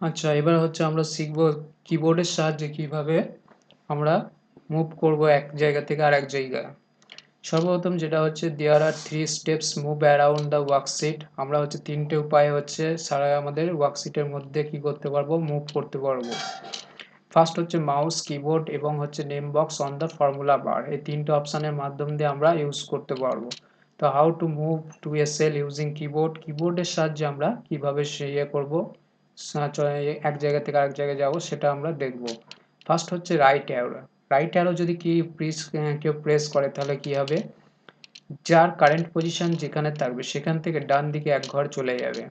আচ্ছা, এবার হচ্ছে আমরা শিখব কিবোর্ডের সাহায্যে কিভাবে আমরা মুভ করব এক জায়গা থেকে আরেক জায়গায়। সর্বপ্রথম যেটা হচ্ছে দেয়ার আর 3 steps move around the worksheet. আমরা হচ্ছে 3টে উপায় হচ্ছে সারা আমাদের ওয়ার্কশিটের মধ্যে কি করতে পারবো, মুভ করতে পারবো। ফার্স্ট হচ্ছে মাউস, কিবোর্ড এবং হচ্ছে name box on the formula বার। এই 3টে অপশানের মাধ্যম দিয়ে আমরা ইউজ করতে পারবো। তো how to move to a cell using keyboard, কিবোর্ডের সাহায্যে আমরা কিভাবে সে করবো, এক জায়গা থেকে আরেক জায়গায় যাবো সেটা আমরা দেখব। ফার্স্ট হচ্ছে রাইট অ্যারো। রাইট অ্যারো যদি কেউ প্রেস করে তাহলে কি হবে, যার কারেন্ট পজিশন যেখানে থাকবে সেখান থেকে ডান দিকে এক ঘর চলে যাবে।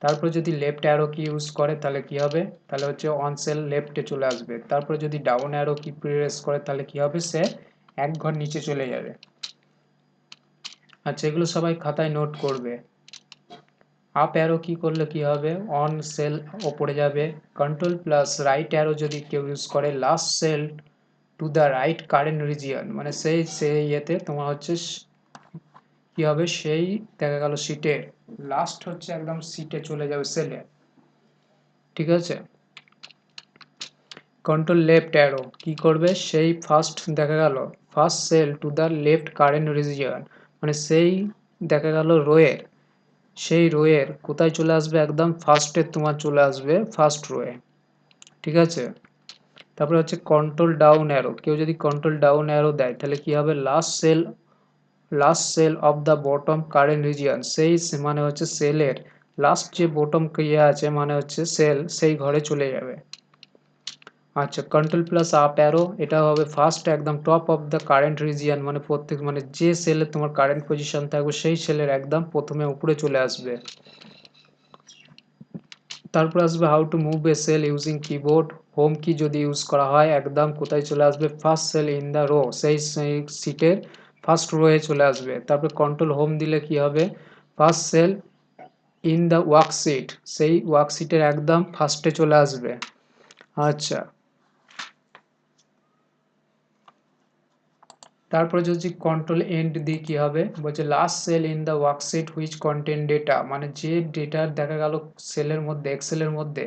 তারপর যদি লেফট অ্যারো কি ইউজ করে তাহলে কি হবে, তাহলে হচ্ছে অন সেল লেফটে চলে আসবে। তারপর যদি ডাউন অ্যারো কি প্রেস করে তাহলে কি হবে, সে এক ঘর নিচে চলে যাবে। আচ্ছা, এগুলো সবাই খাতায় নোট করবে। আপ অ্যারো কি করলে কি হবে, অন সেল ওপরে যাবে। কন্ট্রোল প্লাস রাইট অ্যারো যদি কেউ ইউজ করে last cell to the right current region, মানে সেই ইয়েতে তোমার হচ্ছে কি হবে, সেই দেখা গেল সিটে লাস্ট হচ্ছে একদম সিটে চলে যাবে সেলে। ঠিক আছে। কন্ট্রোল লেফট অ্যারো কি করবে, সেই ফার্স্ট দেখা গেল first cell to the left current region, মানে সেই দেখা গেল রোয়ের, সেই রোয়ের কোথায় চলে আসবে, একদম ফার্স্টে তোমার চলে আসবে ফার্স্ট রোয়ে। ঠিক আছে। তারপরে হচ্ছে কন্ট্রোল ডাউন অ্যারো, কেউ যদি কন্ট্রোল ডাউন অ্যারো দেয় তাহলে কি হবে, last cell of the bottom current region, সেই মানে হচ্ছে সেলের লাস্ট যে বটম ইয়ে আছে মানে হচ্ছে সেল, সেই ঘরে চলে যাবে। আচ্ছা, কন্ট্রোল প্লাস আপ অ্যারো, এটা হবে ফার্স্ট একদম top of the current region, মানে যে সেলে তোমার কারেন্ট পজিশন থাকবে সেই সেলের একদম প্রথমে উপরে চলে আসবে। তারপর আসবে how to move a cell using keyboard. Home key যদি ইউজ করা হয় একদম কোথায় চলে আসবে, first cell in the row, সেই সিটের ফার্স্ট রোয়ে চলে আসবে। তারপর কন্ট্রোল হোম দিলে কি হবে, first cell in the worksheet, সেই ওয়ার্কশিটের একদম ফার্স্টে চলে আসবে। আচ্ছা, তারপরে যদি কন্ট্রোল এন্ড দিই কি হবে, বলছে last cell in the worksheet which contain data, মানে যে ডেটা দেখা গেল সেলের মধ্যে এক্সেলের মধ্যে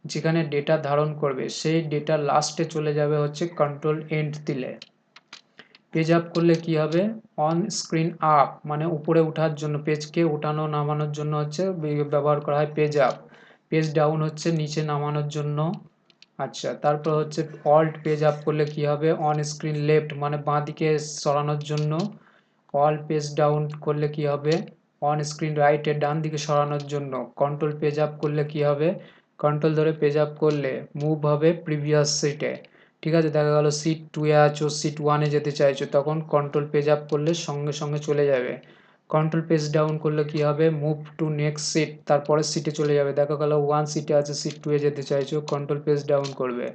যেখানে ডেটা ধারণ করবে সেই ডেটা লাস্টে চলে যাবে হচ্ছে কন্ট্রোল এন্ড দিলে। পেজ আপ করলে কি হবে, অন স্ক্রিন আপ, মানে উপরে ওঠার জন্য পেজকে ওঠানো নামানোর জন্য হচ্ছে ব্যবহার করা হয় পেজ আপ। পেজ ডাউন হচ্ছে নিচে নামানোর জন্য। আচ্ছা, তারপর হচ্ছে অল্ট পেজ আপ করলে কি হবে, অন স্ক্রিন লেফট, মানে বাঁ দিকে সরানোর জন্য। অল পেজ ডাউন করলে কি হবে, অন স্ক্রিন রাইটে ডান দিকে সরানোর জন্য। কন্ট্রোল পেজ আপ করলে কি হবে, কন্ট্রোল ধরে পেজ আপ করলে মুভ হবে প্রিভিয়াস সিটে। ঠিক আছে, দেখা গেল সিট 2-এ আছো, সিট 1-এ যেতে চাইছো, তখন কন্ট্রোল পেজ আপ করলে সঙ্গে সঙ্গে চলে যাবে। কন্ট্রোল পেজ ডাউন করলে কি হবে, মুভ টু নেক্সট সিট, তারপরে সিটে চলে যাবে। দেখা গেল 1 সিটে আছে, সিট 2-এ যেতে চাইছো, কন্ট্রোল পেজ ডাউন করবে।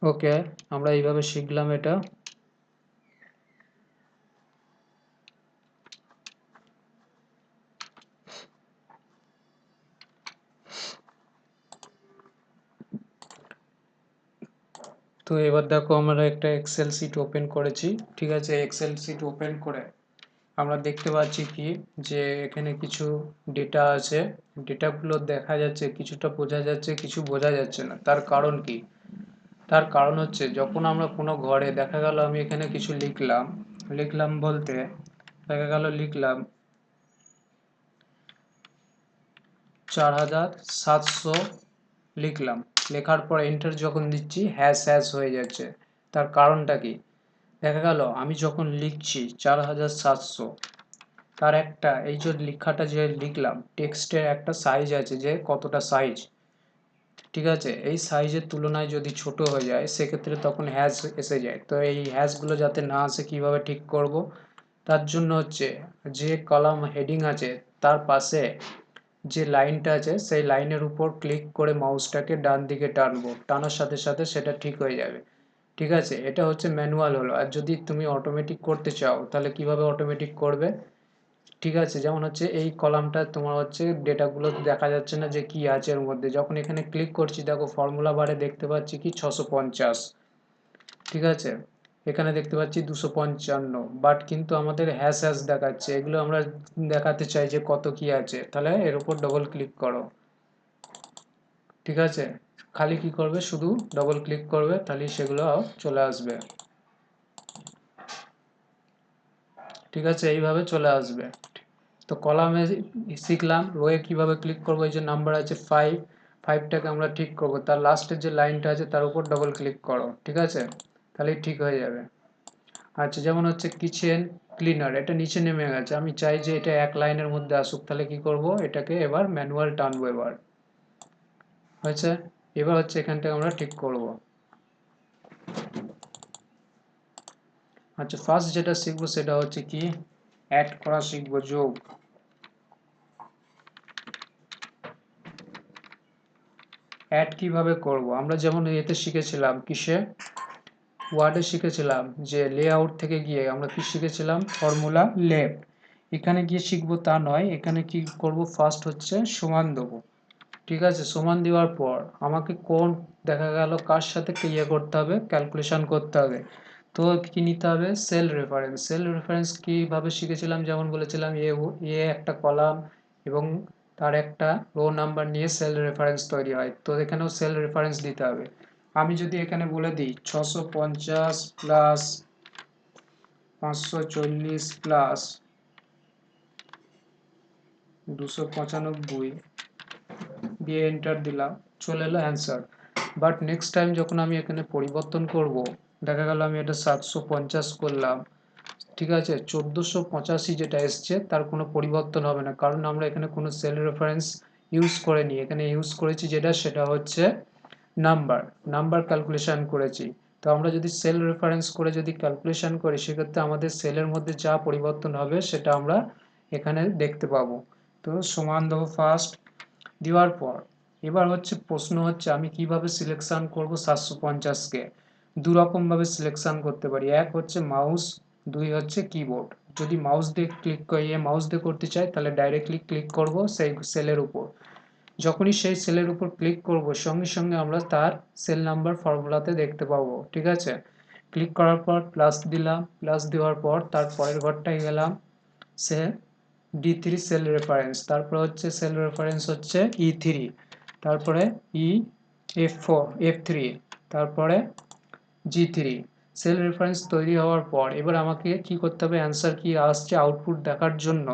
ওকে, আমরা এইভাবে শিখলাম এটা। তো এবার দেখো আমরা একটা এক্সেল শিট ওপেন করেছি। ঠিক আছে, এক্সেল শিট ওপেন করে আমরা দেখতে পাচ্ছি কি, যে এখানে কিছু ডেটা আছে। ডেটাগুলো দেখা যাচ্ছে, কিছুটা বোঝা যাচ্ছে, কিছু বোঝা যাচ্ছে না। তার কারণ কি, তার কারণ হচ্ছে যখন আমরা কোনো ঘরে দেখা গেল আমি এখানে কিছু লিখলাম, লিখলাম বলতে দেখা গেল লিখলাম 4700 লিখলাম, লেখার পর এন্টার যখন দিচ্ছি হ্যাশ হ্যাশ হয়ে যাচ্ছে। তার কারণটা কি, দেখা গেল আমি যখন লিখছি 4700, তার একটা এই যে লেখাটা যে লিখলাম টেক্সটের একটা সাইজ আছে, যে কতটা সাইজ। ঠিক আছে, এই সাইজের তুলনায় যদি ছোট হয়ে যায় সেক্ষেত্রে তখন হ্যাশ এসে যায়। তো এই হ্যাশগুলো যাতে না আসে কিভাবে ঠিক করব, তার জন্য হচ্ছে যে কলাম হেডিং আছে তার পাশে যে লাইনটা আছে সেই লাইনের উপর ক্লিক করে মাউসটাকে ডান দিকে টানবো, টানার সাথে সাথে সেটা ঠিক হয়ে যাবে। ঠিক আছে, এটা হচ্ছে ম্যানুয়াল হলো। আর যদি তুমি অটোমেটিক করতে চাও তাহলে কিভাবে অটোমেটিক করবে, ঠিক আছে, যেমন হচ্ছে এই কলামটা তোমার হচ্ছে ডেটাগুলো দেখা যাচ্ছে না যে কি আছে এর মধ্যে, যখন এখানে ক্লিক করছি দেখো ফর্মুলা বারে দেখতে পাচ্ছি কি 650। ঠিক আছে, এখানে দেখতে পাচ্ছি 255, বাট কিন্তু আমাদের হ্যাশ হ্যাশ দেখাচ্ছে। এগুলো আমরা দেখাতে চাই যে কত কি আছে, তাহলে এর উপর ডবল ক্লিক করো। ঠিক আছে, খালি কি করবে, শুধু ডবল ক্লিক করবে, তাহলে সেগুলো চলে আসবে। ঠিক আছে, এইভাবে চলে আসবে। তো কলামে শিখলাম, রোয়ে কিভাবে ক্লিক করবো। এই যে নাম্বার আছে 5, 5টাকে আমরা ঠিক করব, তার লাস্টের যে লাইনটা আছে তার উপর ডবল ক্লিক করো। ঠিক আছে, তাহলেই ঠিক হয়ে যাবে। আচ্ছা, যেমন হচ্ছে কিচেন ক্লিনার, এটা নিচে নেমে গেছে, আমি চাই যে এটা এক লাইনের মধ্যে আসুক, তাহলে কি করব, এটাকে এবার ম্যানুয়াল টানবো। এবার হয়েছে, এবার হচ্ছে এখান থেকে আমরা ঠিক করব। আচ্ছা, ফার্স্ট যেটা শিখবো সেটা হচ্ছে কি, অ্যাড করা শিখবো, যোগ। অ্যাড কিভাবে করব, আমরা যেমন এতে শিখেছিলাম, কিসে, ওয়ার্ডে শিখেছিলাম যে লেআউট থেকে গিয়ে আমরা কি শিখেছিলাম, ফর্মুলা লেফট। এখানে গিয়ে শিখবো তা নয়, এখানে কি করব, ফার্স্ট হচ্ছে সমান দেবো। ঠিক আছে, সমান দেওয়ার পর আমাকে কোন, দেখা গেল কার সাথে ইয়ে করতে হবে, ক্যালকুলেশন করতে হবে। তো কি নিতে হবে, সেল রেফারেন্স। সেল রেফারেন্স কিভাবে শিখেছিলাম, যেমন বলেছিলাম এ একটা কলাম এবং তার একটা রো নাম্বার নিয়ে সেল রেফারেন্স তৈরি হয়, তো এখানেও সেল রেফারেন্স দিতে হবে। আমি যদি এখানে বলে দিই 650 প্লাস 540 প্লাস 295 দিয়ে এন্টার দিলাম, চলে এলো অ্যান্সার। বাট নেক্সট টাইম যখন আমি এখানে পরিবর্তন করব, দেখা গেল আমি এটা 750 করলাম, ঠিক আছে, 1485 যেটা এসছে তার কোনো পরিবর্তন হবে না, কারণ আমরা এখানে কোনো সেল রেফারেন্স ইউজ করিনি। এখানে ইউজ করেছি যেটা, সেটা হচ্ছে নাম্বার, নাম্বার ক্যালকুলেশন করেছি। তো আমরা যদি সেল রেফারেন্স করে যদি ক্যালকুলেশন করি, সেক্ষেত্রে আমাদের সেলের মধ্যে যা পরিবর্তন হবে সেটা আমরা এখানে দেখতে পাবো। তো সমান দেবো ফার্স্ট, দেওয়ার পর এবার হচ্ছে প্রশ্ন হচ্ছে আমি কিভাবে সিলেকশন করব 750কে। দু রকম ভাবে সিলেকশন করতে পারি, এক হচ্ছে মাউস, দুই হচ্ছে কিবোর্ড। যদি মাউস দিয়ে ক্লিক করিয়ে মাউস দিয়ে করতে চাই, তাহলে ডাইরেক্টলি ক্লিক করব সেই সেলের উপর। যখনই সেই সেলের উপর ক্লিক করব, সঙ্গে সঙ্গে আমরা তার সেল নাম্বার ফর্মুলাতে দেখতে পাবো। ঠিক আছে, ক্লিক করার পর প্লাস দিলাম, প্লাস দেওয়ার পর তার পরের ঘরটায় গেলাম, সে D3 সেল রেফারেন্স, তারপরে হচ্ছে সেল রেফারেন্স হচ্ছে E3, তারপরে F3, তারপরে G3। সেল রেফারেন্স তৈরি হওয়ার পর এবার আমাকে কি করতে হবে, অ্যান্সার কি আসছে আউটপুট দেখার জন্য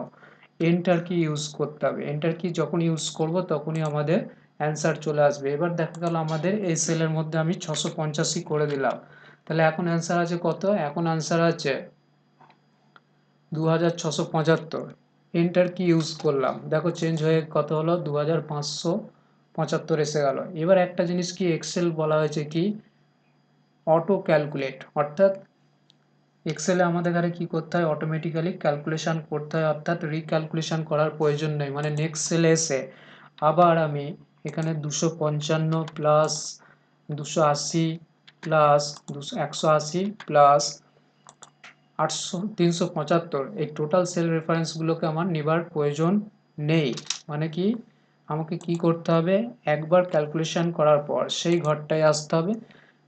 এন্টার কি ইউজ করতে হবে। এন্টার কি যখন ইউজ করব তখনই আমাদের অ্যান্সার চলে আসবে। এবার দেখা গেল আমাদের এই সেলের মধ্যে আমি 685 করে দিলাম, তাহলে এখন অ্যান্সার আছে কত, এখন অ্যান্সার আছে 2675। এন্টার কি ইউজ করলাম, দেখো চেঞ্জ হয়ে কত হলো, 2575 এসে গেল। এবার একটা জিনিস কি, এক্সেল বলা হয়েছে কি অটো ক্যালকুলেট, অর্থাৎ এক্সেলে আমাদের এখানে কি করতে হয়, অটোমেটিক্যালি ক্যালকুলেশন করতে হয়, অর্থাৎ রিক্যালকুলেশন করার প্রয়োজন নেই। মানে নেক্সট সেলে এসে আবার আমি এখানে 255 প্লাস 280 প্লাস 180 প্লাস 375, এই টোটাল সেল রেফারেন্সগুলোকে আমার নেবার প্রয়োজন নেই। মানে কি, আমাকে কি করতে হবে, একবার ক্যালকুলেশন করার পর সেই ঘরটায় আসতে হবে।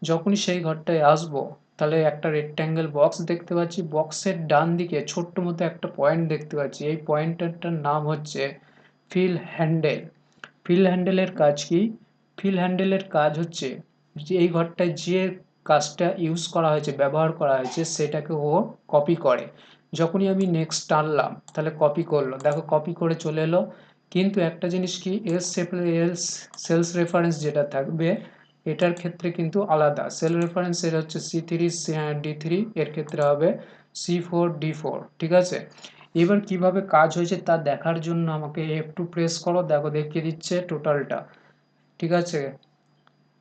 যখনই সেই ঘরটায় আসবো, তাহলে একটা রেক্ট্যাঙ্গেল বক্স দেখতে পাচ্ছি, বক্সের ডান দিকে ছোট্ট মতো একটা পয়েন্ট দেখতে পাচ্ছি, এই পয়েন্টারটার নাম হচ্ছে ফিল হ্যান্ডেল। ফিল হ্যান্ডেলের কাজ কি, ফিল হ্যান্ডেলের কাজ হচ্ছে যে এই ঘরটায় যে কাজটা ইউজ করা হয়েছে, ব্যবহার করা হয়েছে, সেটাকে ও কপি করে। যখনই আমি নেক্সট টানলাম, তাহলে কপি করলো, দেখো কপি করে চলে এলো। কিন্তু একটা জিনিস কি, সেলস রেফারেন্স যেটা থাকবে এটার ক্ষেত্রে কিন্তু আলাদা। সেল রেফারেন্স এর হচ্ছে C3 D3, এর ক্ষেত্রে হবে C4 D4। ঠিক আছে, এবার কিভাবে কাজ হয়েছে তা দেখার জন্য আমাকে F2 প্রেস করো, দেখো দেখিয়ে দিচ্ছে টোটালটা। ঠিক আছে,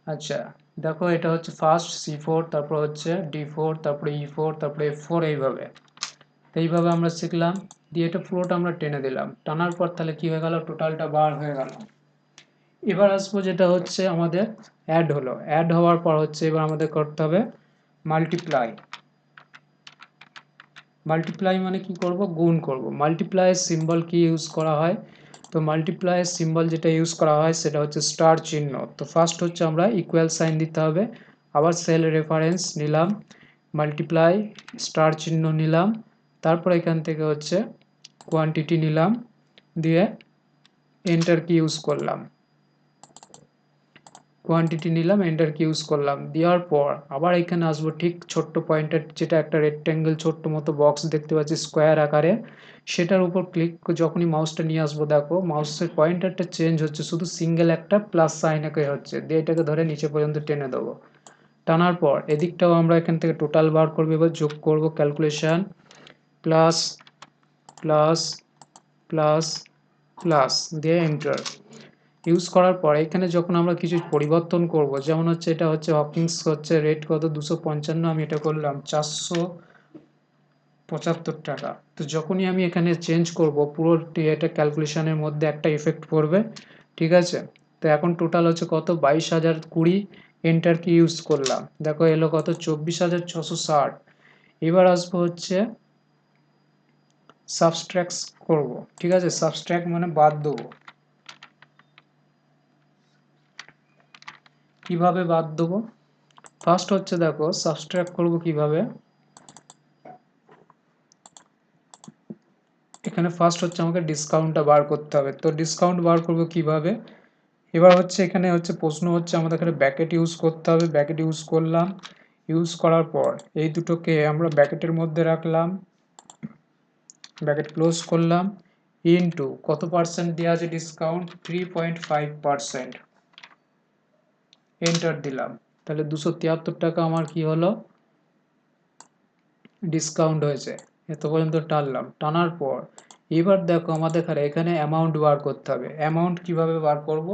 আচ্ছা, দেখো এটা হচ্ছে ফার্স্ট C4, তারপর হচ্ছে D4, তারপরে E4, তারপরে F4, এইভাবে আমরা শিখলাম। দিয়ে এটা পুরোটা আমরা টেনে দিলাম, টানার পর তাহলে কি হয়ে গেল, টোটালটা বার হয়ে গেল। এবার আসবো যেটা হচ্ছে আমাদের অ্যাড হলো, অ্যাড হওয়ার পর হচ্ছে এবার আমাদের করতে হবে মাল্টিপ্লাই। মাল্টিপ্লাই মানে কি করব, গুণ করব। মাল্টিপ্লাইয়ের সিম্বল কি ইউজ করা হয়, তো মাল্টিপ্লাইয়ের সিম্বল যেটা ইউজ করা হয় সেটা হচ্ছে স্টার চিহ্ন। তো ফার্স্ট হচ্ছে আমরা ইকুয়াল সাইন দিতে হবে, আবার সেল রেফারেন্স নিলাম, মাল্টিপ্লাই স্টার চিহ্ন নিলাম, তারপর এখান থেকে হচ্ছে কোয়ান্টিটি নিলাম, দিয়ে এন্টার কি ইউজ করলাম, কোয়ান্টিটি নিলাম, এন্টার কি ইউজ করলাম, দেওয়ার পর আবার এখানে আসবো, ঠিক ছোট্ট পয়েন্টার যেটা একটা রেক্ট্যাঙ্গেল ছোট্ট মতো বক্স দেখতে পাচ্ছি স্কোয়ার আকারে, সেটার উপর ক্লিক যখনই মাউসটা নিয়ে আসবো, দেখো মাউসের পয়েন্টারটা চেঞ্জ হচ্ছে, শুধু সিঙ্গেল একটা প্লাস সাইন একে হচ্ছে, দিয়ে এটাকে ধরে নিচে পর্যন্ত টেনে দেবো। টানার পর এদিকটাও আমরা এখান থেকে টোটাল বার করবো, এবার যোগ করব, calculation plus plus plus plus দিয়ে এন্টার ইউজ করার পর এখানে যখন আমরা কিছু পরিবর্তন করব, যেমন হচ্ছে এটা হচ্ছে হকিংস হচ্ছে রেট কত 255, আমি এটা করলাম 475 টাকা। তো যখনই আমি এখানে চেঞ্জ করব পুরো এটা ক্যালকুলেশনের মধ্যে একটা ইফেক্ট পড়বে, ঠিক আছে। তো এখন টোটাল হচ্ছে কত 22,020, এন্টার কি ইউজ করলাম, দেখো এলো কত 24,660। এবার আসবো হচ্ছে সাবস্ট্রাক্ট করব, ঠিক আছে, সাবস্ট্রাক্ট মানে বাদ দেবো। কিভাবে বাদ দেবো, ফার্স্ট হচ্ছে দেখো সাবস্ট্রাক্ট করব কিভাবে, এখানে ফার্স্ট হচ্ছে আমাকে ডিসকাউন্টটা বার করতে হবে। তো ডিসকাউন্ট বার করব কিভাবে, এবার হচ্ছে এখানে হচ্ছে প্রশ্ন হচ্ছে আমাদের এখানে ব্র্যাকেট ইউজ করতে হবে, ব্র্যাকেট ইউজ করলাম, ইউজ করার পর এই দুটোকে আমরা ব্র্যাকেটের মধ্যে রাখলাম, ব্র্যাকেট ক্লোজ করলাম, ইনটু কত পার্সেন্ট দেওয়া আছে ডিসকাউন্ট 3.5%, এন্টার দিলাম, তাহলে 273 টাকা আমার কি হলো ডিসকাউন্ট হয়েছে। এত পর্যন্ত টানলাম, টানার পর এবার দেখো আমাদের এখানে অ্যামাউন্ট বার করতে হবে। অ্যামাউন্ট কিভাবে বার করব,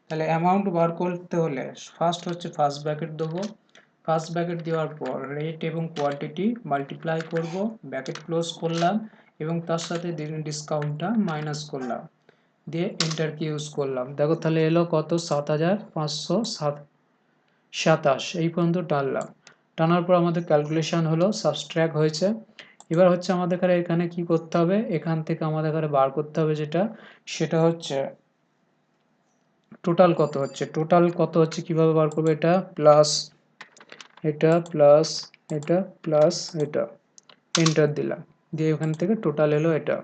তাহলে অ্যামাউন্ট বার করতে হলে ফার্স্ট হচ্ছে ফার্স্ট ব্র্যাকেট দেবো, ফার্স্ট ব্র্যাকেট দেওয়ার পর রেট এবং কোয়ান্টিটি মাল্টিপ্লাই করব, ব্র্যাকেট ক্লোজ করলাম এবং তার সাথে ডিসকাউন্টটা মাইনাস করলাম, দিয়ে এন্টার কি ইউজ করলাম, দেখো তাহলে এলো কত 7,527, এই পর্যন্ত টানলাম। টানার পর আমাদের ক্যালকুলেশন হলো সাবস্ট্র্যাক্ট হয়েছে। এবার হচ্ছে আমাদের এখানে কি করতে হবে, এখান থেকে আমাদের বার করতে হবে যেটা, সেটা হচ্ছে টোটাল কত হচ্ছে, টোটাল কত হচ্ছে কিভাবে বার করবে, এটা প্লাস এটা প্লাস এটা প্লাস এটা, এন্টার দিলাম, দিয়ে এখান থেকে টোটাল এলো এটা।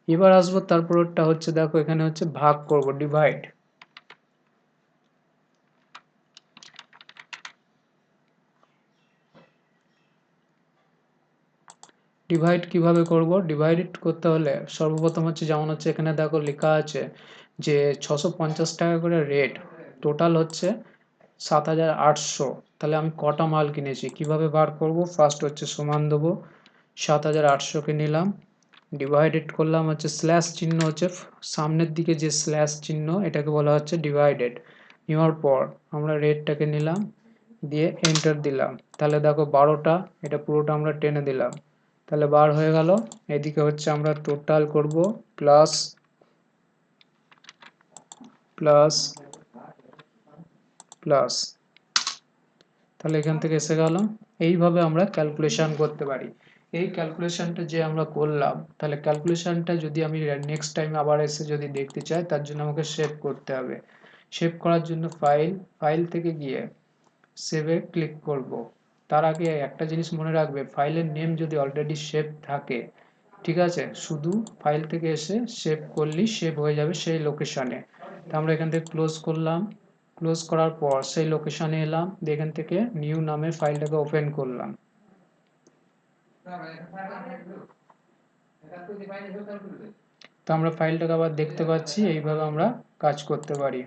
এবার আসবো তারপরটা হচ্ছে দেখো এখানে হচ্ছে ভাগ করব, ডিভাইড, ডিভাইড কিভাবে করব, ডিভাইড করতে হলে সর্বপ্রথম হচ্ছে যেমন হচ্ছে এখানে দেখো লেখা আছে যে 650 টাকা করে রেট, টোটাল হচ্ছে 7,800, তাহলে আমি কটা মাল কিনেছি কিভাবে বার করব, ফার্স্ট হচ্ছে সমান দেবো, 7,800কে নিলাম, ডিভাইডেড করলাম, হচ্ছে স্ল্যাশ চিহ্ন হচ্ছে সামনের দিকে যে স্ল্যাশ চিহ্ন এটাকে বলা হচ্ছে ডিভাইডেড, নেওয়ার পর আমরা রেটটাকে নিলাম, দিয়ে এন্টার দিলাম, তাহলে দেখো 12টা, এটা পুরোটা আমরা টেনে দিলাম, তাহলে বার হয়ে গেল। এদিকে হচ্ছে আমরা টোটাল করব প্লাস প্লাস প্লাস, তাহলে এখান থেকে এসে গেল। এইভাবে আমরা ক্যালকুলেশন করতে পারি। এই ক্যালকুলেশনটা যে আমরা করলাম, তাহলে ক্যালকুলেশনটা যদি আমি নেক্সট টাইম আবার এসে যদি দেখতে চাই, তার জন্য আমাকে সেভ করতে হবে। সেভ করার জন্য ফাইল থেকে গিয়ে সেভে ক্লিক করব। তার আগে একটা জিনিস মনে রাখবে, ফাইলের নেম যদি অলরেডি সেভ থাকে, ঠিক আছে, শুধু ফাইল থেকে এসে সেভ করলেই সেভ হয়ে যাবে সেই লোকেশনে। তো আমরা এখান থেকে ক্লোজ করলাম, ক্লোজ করার পর সেই লোকেশনে এলাম, এখান থেকে নিউ নামে ফাইলটাকে ওপেন করলাম। তো আমরা ফাইলটাকে আবার দেখতে পাচ্ছি, এইভাবে আমরা কাজ করতে পারি।